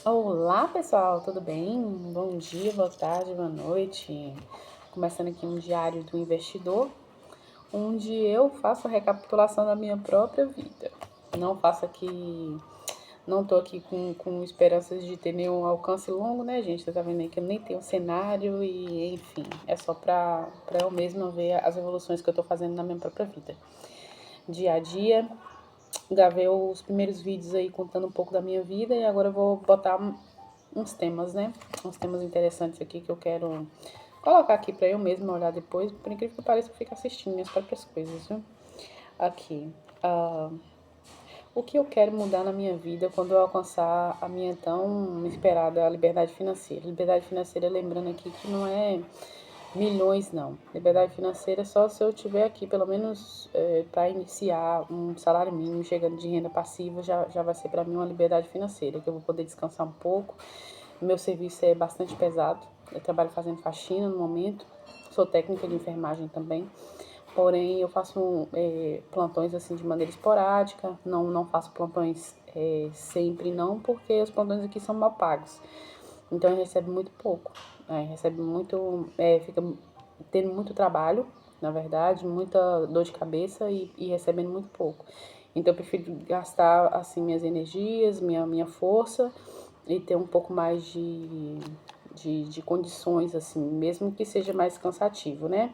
Olá pessoal, tudo bem? Bom dia, boa tarde, boa noite. Começando aqui um diário do investidor, onde eu faço a recapitulação da minha própria vida. Não faço aqui, não tô aqui com esperanças de ter nenhum alcance longo, né, gente? Você tá vendo aí que eu nem tenho cenário e, enfim, é só pra eu mesma ver as evoluções que eu tô fazendo na minha própria vida. Dia a dia, gravei os primeiros vídeos aí contando um pouco da minha vida e agora eu vou botar uns temas, né? Uns temas interessantes aqui que eu quero colocar aqui pra eu mesma olhar depois. Por incrível que pareça, eu fico assistindo minhas próprias coisas, viu? Aqui. O que eu quero mudar na minha vida quando eu alcançar a minha tão esperada liberdade financeira? Liberdade financeira, lembrando aqui que não é milhões, não. Liberdade financeira é só se eu tiver aqui, pelo menos para iniciar um salário mínimo chegando de renda passiva, já vai ser para mim uma liberdade financeira, que eu vou poder descansar um pouco. Meu serviço é bastante pesado, eu trabalho fazendo faxina no momento, sou técnica de enfermagem também, porém eu faço plantões assim de maneira esporádica, não faço plantões sempre não, porque os plantões aqui são mal pagos. Então eu recebo muito pouco, recebe muito, fica tendo muito trabalho, na verdade, muita dor de cabeça e recebendo muito pouco. Então eu prefiro gastar assim minhas energias, minha força e ter um pouco mais de condições, assim, mesmo que seja mais cansativo, né?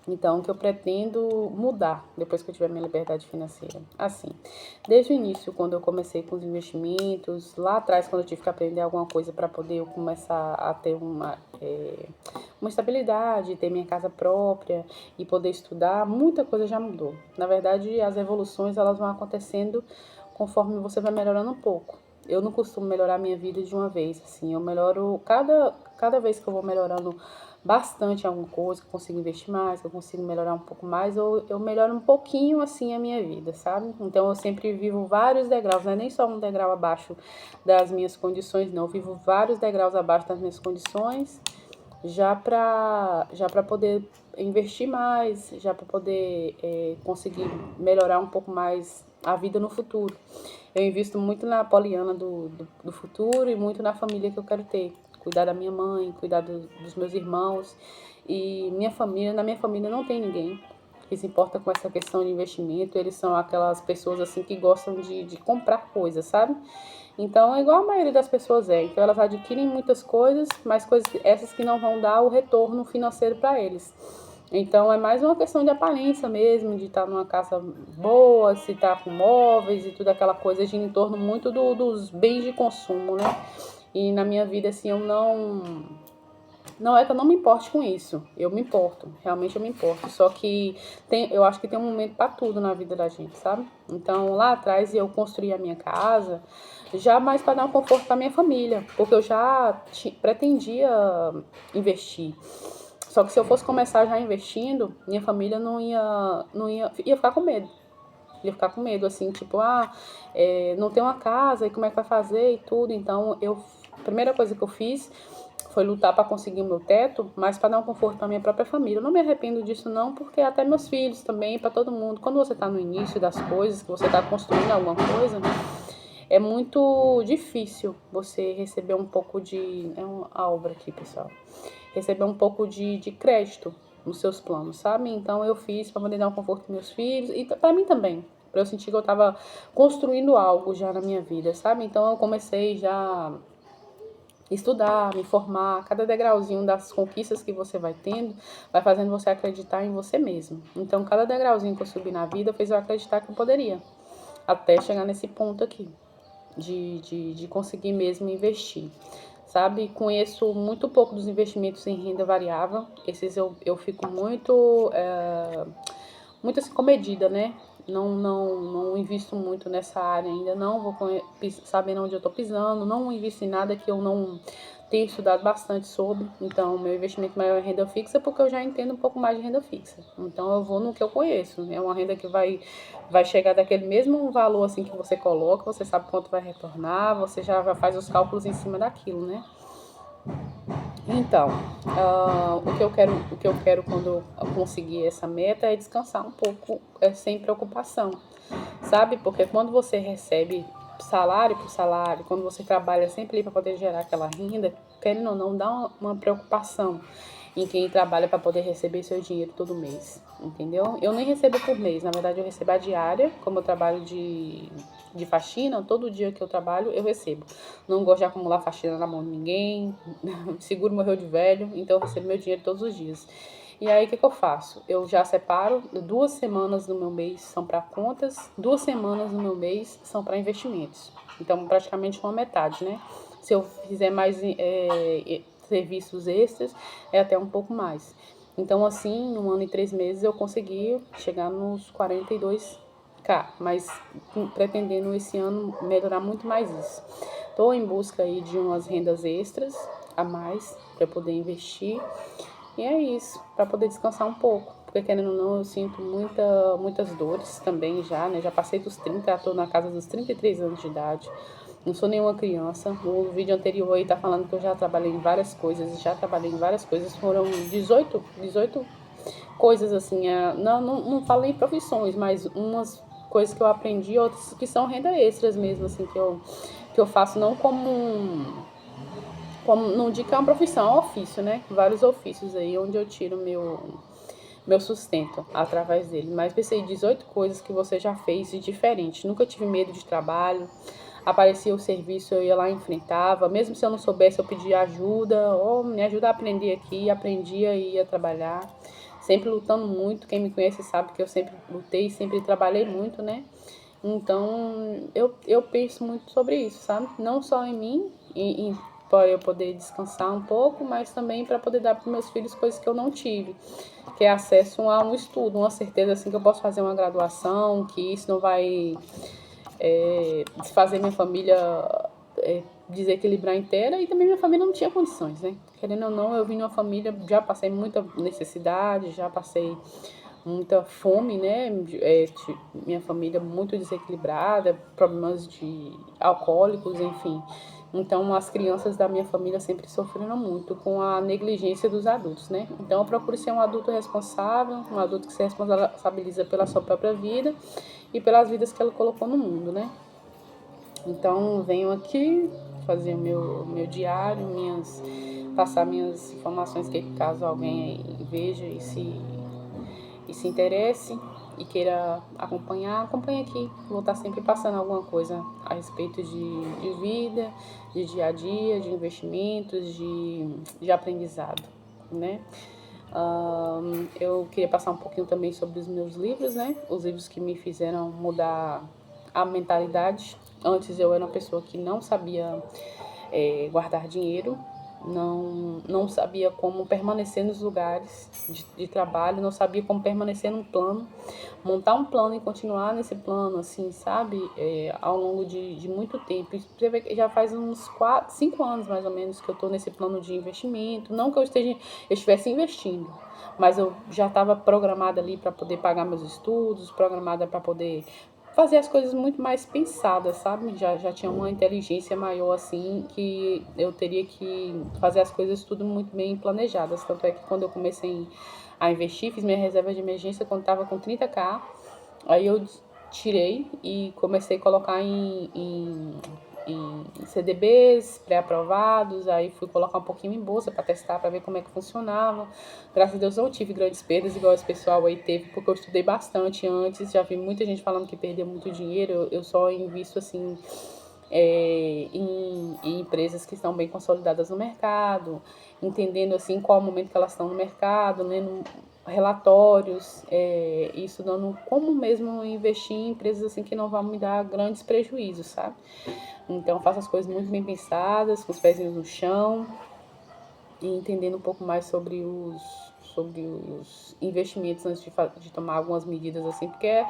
Então, o que eu pretendo mudar depois que eu tiver minha liberdade financeira? Assim, desde o início, quando eu comecei com os investimentos, lá atrás, quando eu tive que aprender alguma coisa para poder eu começar a ter uma estabilidade, ter minha casa própria e poder estudar, muita coisa já mudou. Na verdade, as evoluções, elas vão acontecendo conforme você vai melhorando um pouco. Eu não costumo melhorar a minha vida de uma vez, assim, eu melhoro cada vez que eu vou melhorando bastante alguma coisa, que eu consigo investir mais, que eu consigo melhorar um pouco mais, eu melhoro um pouquinho assim a minha vida, sabe? Então eu sempre vivo vários degraus, não é nem só um degrau abaixo das minhas condições, não, eu vivo vários degraus abaixo das minhas condições, já para poder investir mais, já para poder conseguir melhorar um pouco mais a vida no futuro. Eu invisto muito na Poliana do futuro e muito na família que eu quero ter. Cuidar da minha mãe, cuidar dos meus irmãos. E na minha família não tem ninguém que se importa com essa questão de investimento. Eles são aquelas pessoas assim que gostam de comprar coisas, sabe? Então é igual a maioria das pessoas é. Então elas adquirem muitas coisas, mas coisas essas que não vão dar o retorno financeiro para eles. Então é mais uma questão de aparência mesmo, de estar numa casa boa, se tá com móveis e tudo aquela coisa de em torno muito dos bens de consumo, né? E na minha vida, assim, eu não é que eu não me importe com isso. Eu me importo, realmente eu me importo. Só que eu acho que tem um momento para tudo na vida da gente, sabe? Então lá atrás eu construí a minha casa já mais para dar um conforto para minha família, porque eu já pretendia investir. Só que se eu fosse começar já investindo, minha família ia ficar com medo. Ia ficar com medo, assim, tipo, não tem uma casa, e como é que vai fazer e tudo. Então, a primeira coisa que eu fiz foi lutar para conseguir o meu teto, mas para dar um conforto para minha própria família. Eu não me arrependo disso não, porque até meus filhos também, para todo mundo. Quando você está no início das coisas, que você está construindo alguma coisa, é muito difícil você receber um pouco de... É uma obra aqui, pessoal. Receber um pouco de crédito nos seus planos, sabe? Então eu fiz para poder dar um conforto para meus filhos e para mim também, para eu sentir que eu estava construindo algo já na minha vida, sabe? Então eu comecei já a estudar, me formar, cada degrauzinho das conquistas que você vai tendo, vai fazendo você acreditar em você mesmo. Então cada degrauzinho que eu subi na vida fez eu acreditar que eu poderia, até chegar nesse ponto aqui, de conseguir mesmo investir. Sabe, conheço muito pouco dos investimentos em renda variável. Esses eu fico muito assim comedida, né? Não invisto muito nessa área ainda, não vou sabendo onde eu tô pisando, não invisto em nada que eu não tenho estudado bastante sobre. Então, meu investimento maior é renda fixa, porque eu já entendo um pouco mais de renda fixa. Então, eu vou no que eu conheço. É uma renda que vai chegar daquele mesmo valor assim que você coloca, você sabe quanto vai retornar, você já faz os cálculos em cima daquilo, né? Então, o que eu quero quando eu conseguir essa meta é descansar um pouco, sem preocupação, sabe? Porque quando você recebe salário por salário, quando você trabalha sempre para poder gerar aquela renda, querendo ou não, dá uma preocupação em quem trabalha para poder receber seu dinheiro todo mês, entendeu? Eu nem recebo por mês, na verdade eu recebo a diária, como eu trabalho de faxina, todo dia que eu trabalho eu recebo. Não gosto de acumular faxina na mão de ninguém, seguro morreu de velho, então eu recebo meu dinheiro todos os dias. E aí, o que eu faço? Eu já separo 2 semanas do meu mês são para contas, 2 semanas do meu mês são para investimentos. Então, praticamente uma metade, né? Se eu fizer mais serviços extras, é até um pouco mais. Então, assim, em 1 ano e 3 meses, eu consegui chegar nos 42K, mas pretendendo esse ano melhorar muito mais isso. Estou em busca aí de umas rendas extras a mais para poder investir. E é isso, para poder descansar um pouco. Porque querendo ou não, eu sinto muitas dores também já, né? Já passei dos 30, estou na casa dos 33 anos de idade. Não sou nenhuma criança. O vídeo anterior aí tá falando que eu já trabalhei em várias coisas. Já trabalhei em várias coisas. Foram 18 coisas assim. Não falei profissões, mas umas coisas que eu aprendi, outras que são renda extras mesmo, assim, que eu faço não como não digo que é uma profissão, é um ofício, né? Vários ofícios aí onde eu tiro meu sustento através dele. Mas pensei 18 coisas que você já fez de diferente. Nunca tive medo de trabalho. Aparecia o serviço, eu ia lá e enfrentava. Mesmo se eu não soubesse, eu pedia ajuda. Ou me ajuda a aprender aqui. Aprendia e ia trabalhar. Sempre lutando muito. Quem me conhece sabe que eu sempre lutei, sempre trabalhei muito, né? Então, eu penso muito sobre isso, sabe? Não só em mim, para eu poder descansar um pouco, mas também para poder dar para meus filhos coisas que eu não tive, que é acesso a um estudo, uma certeza assim que eu posso fazer uma graduação, que isso não vai desfazer minha família, desequilibrar inteira, e também minha família não tinha condições, né? Querendo ou não, eu vim de uma família, já passei muita necessidade, já passei muita fome, né? Minha família muito desequilibrada, problemas de alcoólicos, enfim. Então, as crianças da minha família sempre sofreram muito com a negligência dos adultos, né? Então, eu procuro ser um adulto responsável, um adulto que se responsabiliza pela sua própria vida e pelas vidas que ela colocou no mundo, né? Então, venho aqui fazer o meu diário, passar minhas informações, que caso alguém aí veja e se interesse e queira acompanhar, acompanhe aqui. Vou estar sempre passando alguma coisa a respeito de vida, de dia a dia, de investimentos, de aprendizado, né? Eu queria passar um pouquinho também sobre os meus livros, né? Os livros que me fizeram mudar a mentalidade. Antes eu era uma pessoa que não sabia guardar dinheiro, não sabia como permanecer nos lugares de trabalho, não sabia como permanecer num plano, montar um plano e continuar nesse plano, assim, sabe? Ao longo de muito tempo. Você vê que já faz uns 5 anos, mais ou menos, que eu estou nesse plano de investimento. Não que eu estivesse investindo, mas eu já estava programada ali para poder pagar meus estudos, programada para poder fazer as coisas muito mais pensadas, sabe? Já tinha uma inteligência maior, assim, que eu teria que fazer as coisas tudo muito bem planejadas. Tanto é que quando eu comecei a investir, fiz minha reserva de emergência quando estava com 30K, aí eu tirei e comecei a colocar em CDBs pré-aprovados, aí fui colocar um pouquinho em bolsa para testar, para ver como é que funcionava. Graças a Deus não tive grandes perdas igual esse pessoal aí teve, porque eu estudei bastante antes, já vi muita gente falando que perdeu muito dinheiro. Eu só invisto assim em empresas que estão bem consolidadas no mercado, entendendo assim qual é o momento que elas estão no mercado, lendo relatórios, estudando como mesmo investir em empresas assim que não vão me dar grandes prejuízos, sabe? Então, faço as coisas muito bem pensadas, com os pezinhos no chão e entendendo um pouco mais sobre os investimentos antes de tomar algumas medidas assim, porque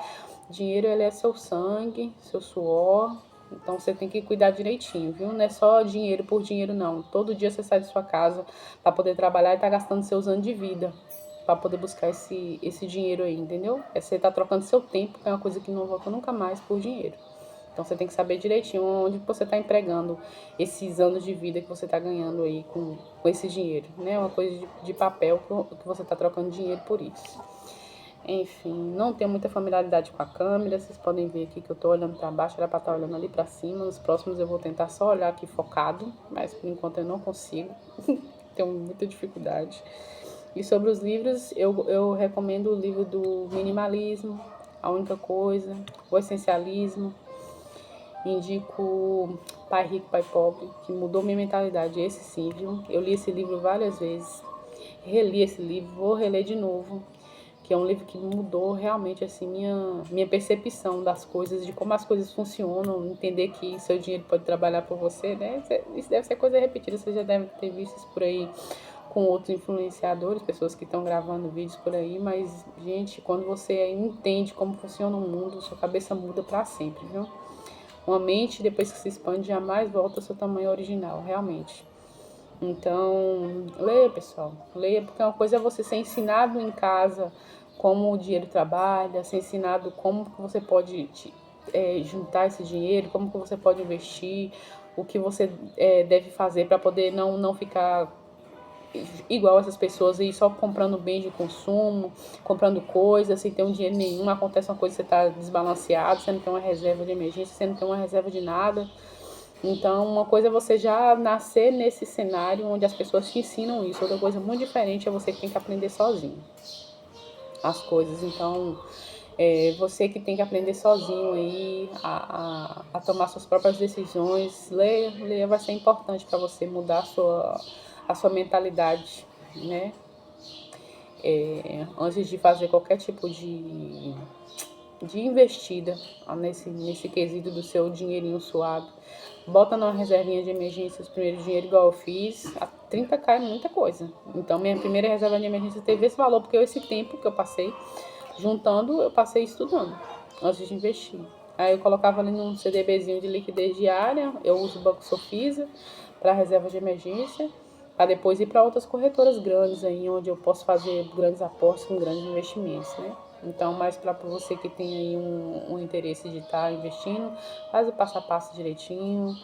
dinheiro ele é seu sangue, seu suor, então você tem que cuidar direitinho, viu? Não é só dinheiro por dinheiro, não. Todo dia você sai de sua casa para poder trabalhar e tá gastando seus anos de vida para poder buscar esse dinheiro aí, entendeu? Você tá trocando seu tempo, que é uma coisa que não volta nunca mais, por dinheiro. Então você tem que saber direitinho onde você está empregando esses anos de vida que você está ganhando aí com esse dinheiro, né? Uma coisa de papel que você está trocando dinheiro por isso. Enfim, não tenho muita familiaridade com a câmera. Vocês podem ver aqui que eu tô olhando para baixo, era para estar olhando ali para cima. Nos próximos eu vou tentar só olhar aqui focado, mas por enquanto eu não consigo. Tenho muita dificuldade. E sobre os livros, eu recomendo o livro do Minimalismo, A Única Coisa, O Essencialismo. Indico Pai Rico, Pai Pobre, que mudou minha mentalidade. Esse sim, viu? Eu li esse livro várias vezes. Reli esse livro, vou reler de novo. Que é um livro que mudou realmente assim minha percepção das coisas, de como as coisas funcionam, entender que seu dinheiro pode trabalhar por você, né? Isso deve ser coisa repetida, você já deve ter visto isso por aí com outros influenciadores, pessoas que estão gravando vídeos por aí, mas, gente, quando você entende como funciona o mundo, sua cabeça muda para sempre, viu? Uma mente, depois que se expande, jamais volta ao seu tamanho original, realmente. Então, leia, pessoal. Leia, porque uma coisa é você ser ensinado em casa como o dinheiro trabalha, ser ensinado como que você pode juntar esse dinheiro, como que você pode investir, o que você deve fazer para poder não ficar igual essas pessoas e só comprando bens de consumo, comprando coisas sem ter um dinheiro nenhum. Acontece uma coisa, você está desbalanceado, você não tem uma reserva de emergência, você não tem uma reserva de nada. Então, uma coisa é você já nascer nesse cenário onde as pessoas te ensinam isso. Outra coisa muito diferente é você que tem que aprender sozinho as coisas. Então, você que tem que aprender sozinho aí a tomar suas próprias decisões. Ler vai ser importante para você mudar a sua mentalidade, né? Antes de fazer qualquer tipo de investida nesse quesito do seu dinheirinho suado. Bota numa reservinha de emergência os primeiros dinheiro igual eu fiz. A 30k é muita coisa. Então, minha primeira reserva de emergência teve esse valor, porque esse tempo que eu passei juntando, eu passei estudando antes de investir. Aí eu colocava ali num CDBzinho de liquidez diária, eu uso o Banco Sofisa para reserva de emergência, para depois ir para outras corretoras grandes aí, onde eu posso fazer grandes aportes com grandes investimentos, né? Então, mais para você que tem aí um interesse de estar investindo, faz o passo a passo direitinho,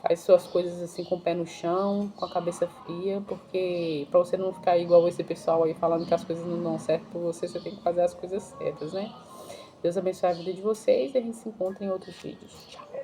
faz suas coisas assim com o pé no chão, com a cabeça fria, porque para você não ficar igual esse pessoal aí falando que as coisas não dão certo por você, você tem que fazer as coisas certas, né? Deus abençoe a vida de vocês e a gente se encontra em outros vídeos. Tchau!